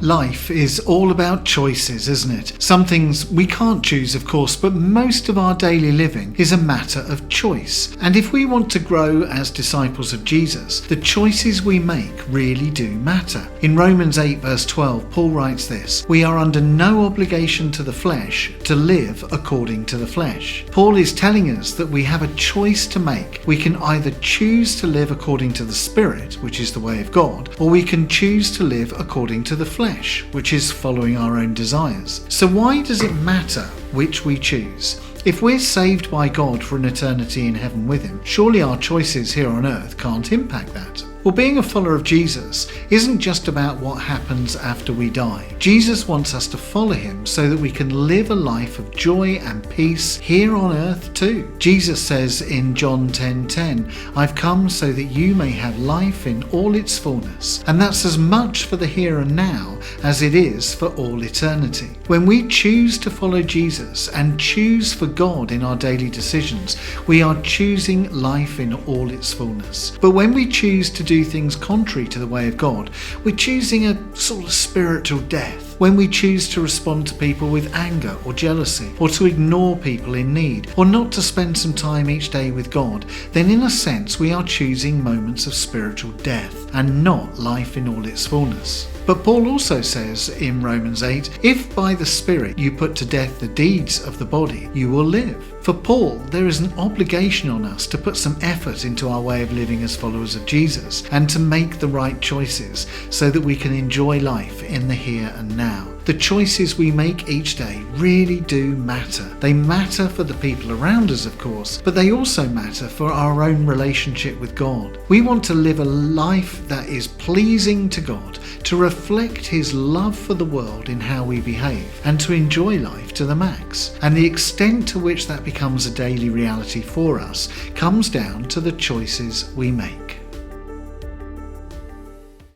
Life is all about choices, isn't it? Some things we can't choose, of course, but most of our daily living is a matter of choice. And if we want to grow as disciples of Jesus, the choices we make really do matter. In Romans 8 verse 12, Paul writes this: "We are under no obligation to the flesh to live according to the flesh." Paul is telling us that we have a choice to make. We can either choose to live according to the Spirit, which is the way of God, or we can choose to live according to the flesh, which is following our own desires. So why does it matter which we choose? If we're saved by God for an eternity in heaven with Him, surely our choices here on earth can't impact that. Well, being a follower of Jesus isn't just about what happens after we die. Jesus wants us to follow Him so that we can live a life of joy and peace here on earth too. Jesus says in John 10:10, "I've come so that you may have life in all its fullness." And that's as much for the here and now as it is for all eternity. When we choose to follow Jesus and choose for God in our daily decisions, we are choosing life in all its fullness. But when we choose to do things contrary to the way of God, we're choosing a sort of spiritual death. When we choose to respond to people with anger or jealousy, or to ignore people in need, or not to spend some time each day with God, then in a sense we are choosing moments of spiritual death and not life in all its fullness. But Paul also says in Romans 8, "If by the Spirit you put to death the deeds of the body, you will live." For Paul, there is an obligation on us to put some effort into our way of living as followers of Jesus and to make the right choices so that we can enjoy life in the here and now. The choices we make each day really do matter. They matter for the people around us, of course, but they also matter for our own relationship with God. We want to live a life that is pleasing to God, to reflect His love for the world in how we behave, and to enjoy life to the max. And the extent to which that becomes a daily reality for us comes down to the choices we make.